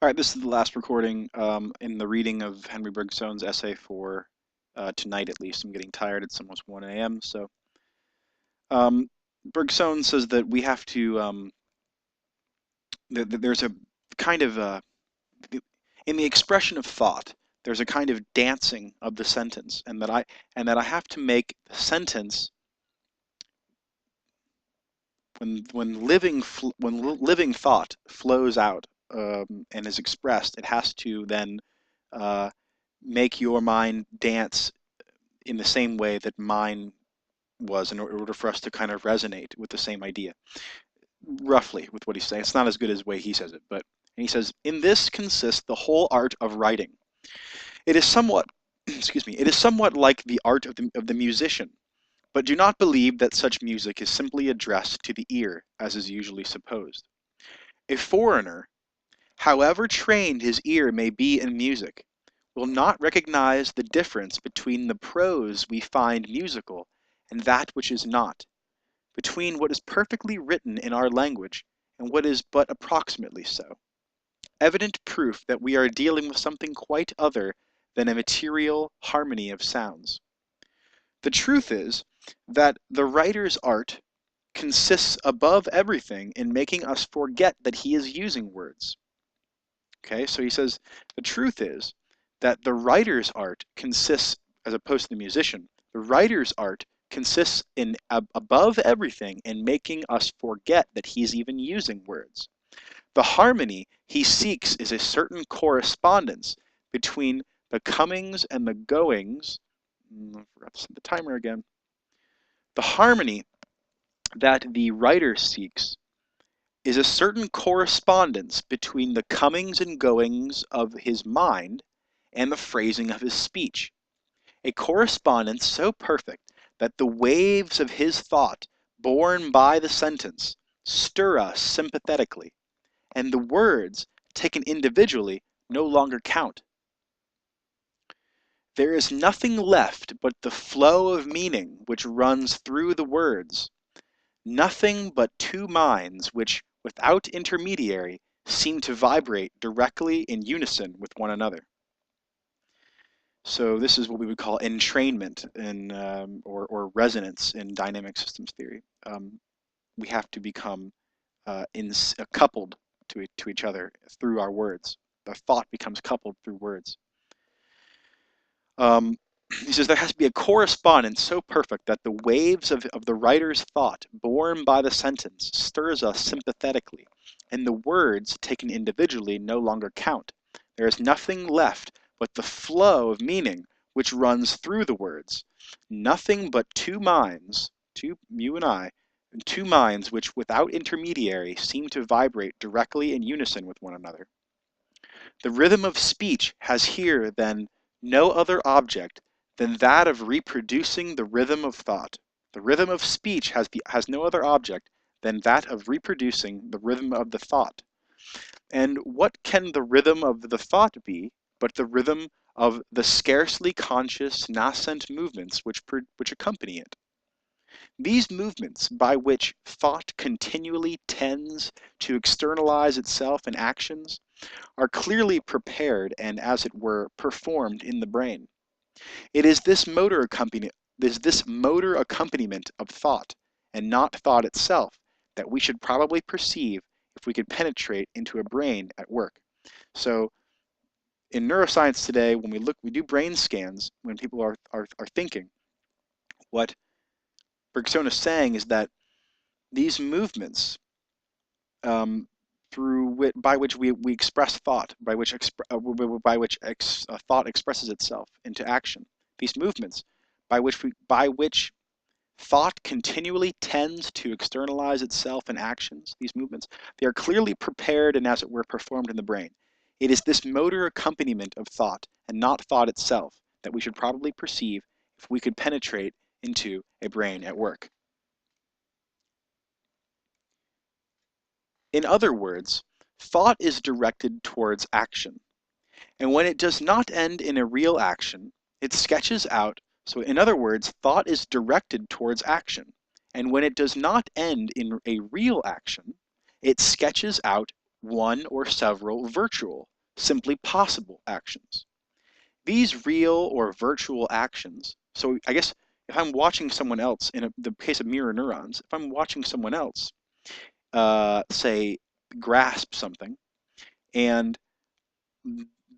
All right, this is the last recording in the reading of Henri Bergson's essay for tonight, at least. I'm getting tired. It's almost 1 a.m. So Bergson says that we have to, there's a kind of, in the expression of thought, there's a kind of dancing of the sentence, and that I have to make the sentence when living thought flows out and is expressed, it has to then make your mind dance in the same way that mine was in order for us to kind of resonate with the same idea, roughly with what he's saying. It's not as good as the way he says it, but and he says, in this consists the whole art of writing. It is somewhat, excuse me, it is somewhat like the art of the musician, but do not believe that such music is simply addressed to the ear, as is usually supposed. A foreigner, however trained his ear may be in music, will not recognize the difference between the prose we find musical and that which is not, between what is perfectly written in our language and what is but approximately so. Evident proof that we are dealing with something quite other than a material harmony of sounds. The truth is that the writer's art consists above everything in making us forget that he is using words. Okay, so he says the truth is that the writer's art consists, as opposed to the musician, the writer's art consists in above everything in making us forget that he's even using words. The harmony he seeks is a certain correspondence between the comings and the goings. I forgot to set the timer again. The harmony that the writer seeks is a certain correspondence between the comings and goings of his mind and the phrasing of his speech, a correspondence so perfect that the waves of his thought borne by the sentence stir us sympathetically, and the words, taken individually, no longer count. There is nothing left but the flow of meaning which runs through the words, nothing but two minds which, without intermediary, seem to vibrate directly in unison with one another. So this is what we would call entrainment or resonance in dynamic systems theory. We have to become coupled to each other through our words. The thought becomes coupled through words. He says there has to be a correspondence so perfect that the waves of the writer's thought borne by the sentence stirs us sympathetically, and the words taken individually no longer count. There is nothing left but the flow of meaning which runs through the words. Nothing but two minds, you and I, two minds which without intermediary seem to vibrate directly in unison with one another. The rhythm of speech has here, then, no other object than that of reproducing the rhythm of thought. The rhythm of speech has no other object than that of reproducing the rhythm of the thought. And what can the rhythm of the thought be but the rhythm of the scarcely conscious nascent movements which accompany it? These movements, by which thought continually tends to externalize itself in actions, are clearly prepared and, as it were, performed in the brain. It is this motor accompaniment of thought, and not thought itself, that we should probably perceive if we could penetrate into a brain at work. So in neuroscience today, when we do brain scans, when people are thinking, what Bergson is saying is that these movements by which we express thought, by which thought expresses itself into action, these movements by which thought continually tends to externalize itself in actions, these movements, they are clearly prepared and, as it were, performed in the brain. It is this motor accompaniment of thought, and not thought itself, that we should probably perceive if we could penetrate into a brain at work. In other words, thought is directed towards action, and when it does not end in a real action, it sketches out. So in other words, thought is directed towards action, and when it does not end in a real action, it sketches out one or several virtual, simply possible actions. These real or virtual actions, so I guess if I'm watching someone else, in the case of mirror neurons, if I'm watching someone else, say, grasp something, and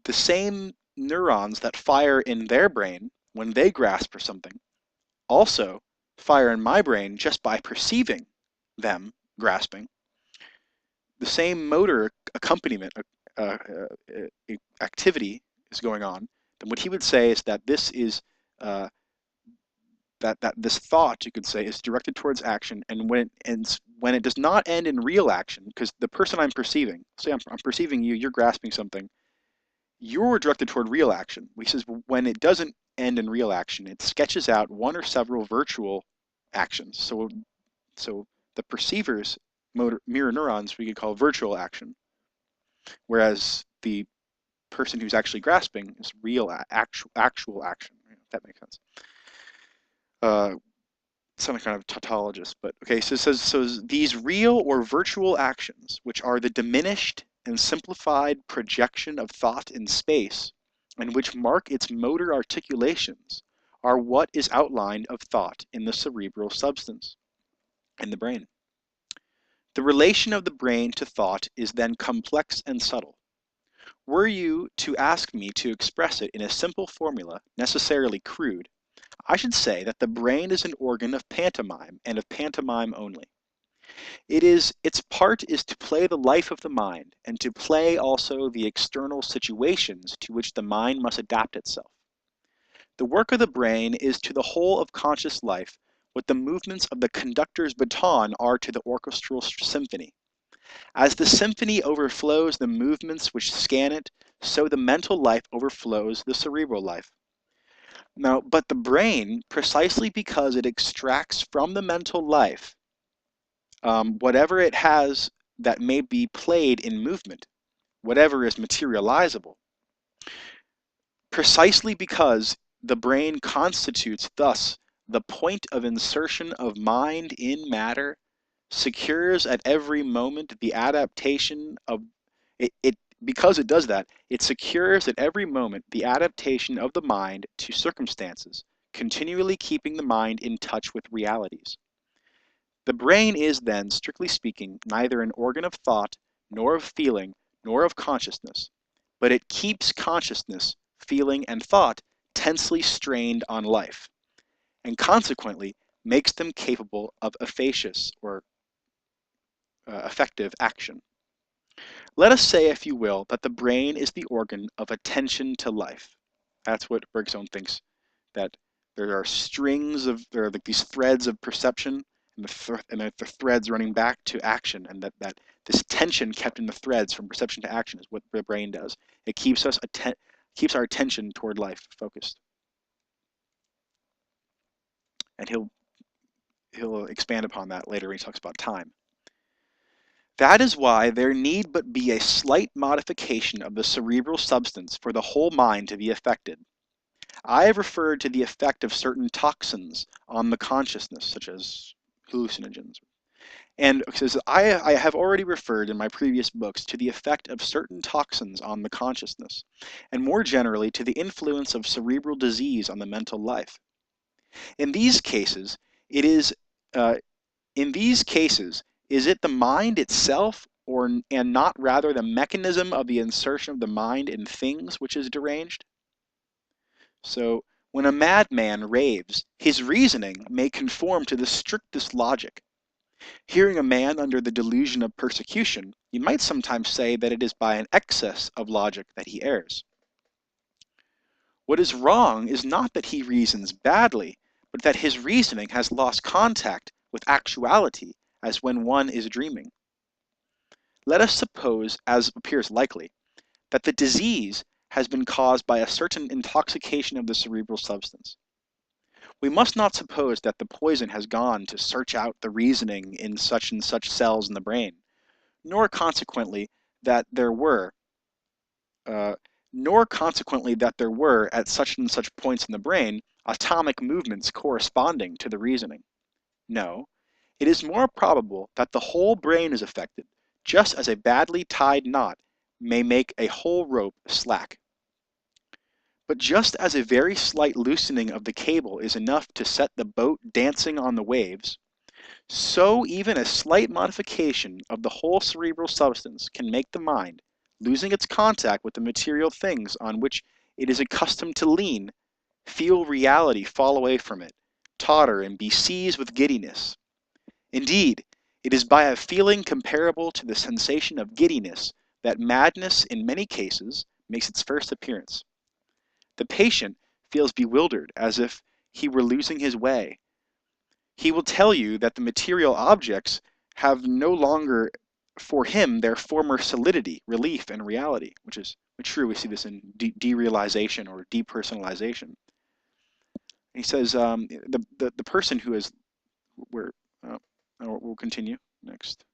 the same neurons that fire in their brain when they grasp for something also fire in my brain just by perceiving them grasping, the same motor accompaniment activity is going on, then what he would say is that this is uh, that this thought, you could say, is directed towards action, and when it does not end in real action, because the person I'm perceiving, say I'm perceiving you, you're grasping something, you're directed toward real action. He says when it doesn't end in real action, it sketches out one or several virtual actions. So the perceiver's mirror neurons we could call virtual action, whereas the person who's actually grasping is real actual action. If that makes sense. Some kind of tautologist, but okay. So it says these real or virtual actions, which are the diminished and simplified projection of thought in space, and which mark its motor articulations, are what is outlined of thought in the cerebral substance in the brain. The relation of the brain to thought is then complex and subtle. Were you to ask me to express it in a simple formula, necessarily crude, I should say that the brain is an organ of pantomime, and of pantomime only. Its part is to play the life of the mind, and to play also the external situations to which the mind must adapt itself. The work of the brain is to the whole of conscious life what the movements of the conductor's baton are to the orchestral symphony. As the symphony overflows the movements which scan it, so the mental life overflows the cerebral life. Now, but the brain, precisely because it extracts from the mental life whatever it has that may be played in movement, whatever is materializable, precisely because the brain constitutes thus the point of insertion of mind in matter, secures at every moment the adaptation of it because it does that, it secures at every moment the adaptation of the mind to circumstances, continually keeping the mind in touch with realities. The brain is then, strictly speaking, neither an organ of thought, nor of feeling, nor of consciousness, but it keeps consciousness, feeling, and thought tensely strained on life, and consequently makes them capable of efficacious or effective action. Let us say, if you will, that the brain is the organ of attention to life. That's what Bergson thinks, that there are there are like these threads of perception, and the threads running back to action, and that this tension kept in the threads from perception to action is what the brain does. It keeps keeps our attention toward life focused. And he'll expand upon that later when he talks about time. That is why there need but be a slight modification of the cerebral substance for the whole mind to be affected. I have referred to the effect of certain toxins on the consciousness, such as hallucinogens. And says, I have already referred in my previous books to the effect of certain toxins on the consciousness, and more generally to the influence of cerebral disease on the mental life. In these cases, it is uh, in these cases, is it the mind itself, and not rather the mechanism of the insertion of the mind in things which is deranged? So, when a madman raves, his reasoning may conform to the strictest logic. Hearing a man under the delusion of persecution, you might sometimes say that it is by an excess of logic that he errs. What is wrong is not that he reasons badly, but that his reasoning has lost contact with actuality, as when one is dreaming. Let us suppose, as appears likely, that the disease has been caused by a certain intoxication of the cerebral substance. We must not suppose that the poison has gone to search out the reasoning in such and such cells in the brain, nor consequently that there were, uh, at such and such points in the brain atomic movements corresponding to the reasoning. No, it is more probable that the whole brain is affected, just as a badly tied knot may make a whole rope slack. But just as a very slight loosening of the cable is enough to set the boat dancing on the waves, so even a slight modification of the whole cerebral substance can make the mind, losing its contact with the material things on which it is accustomed to lean, feel reality fall away from it, totter and be seized with giddiness. Indeed, it is by a feeling comparable to the sensation of giddiness that madness in many cases makes its first appearance. The patient feels bewildered as if he were losing his way. He will tell you that the material objects have no longer for him their former solidity, relief, and reality, which is true. We see this in derealization or depersonalization. He says the person who is where we'll continue next.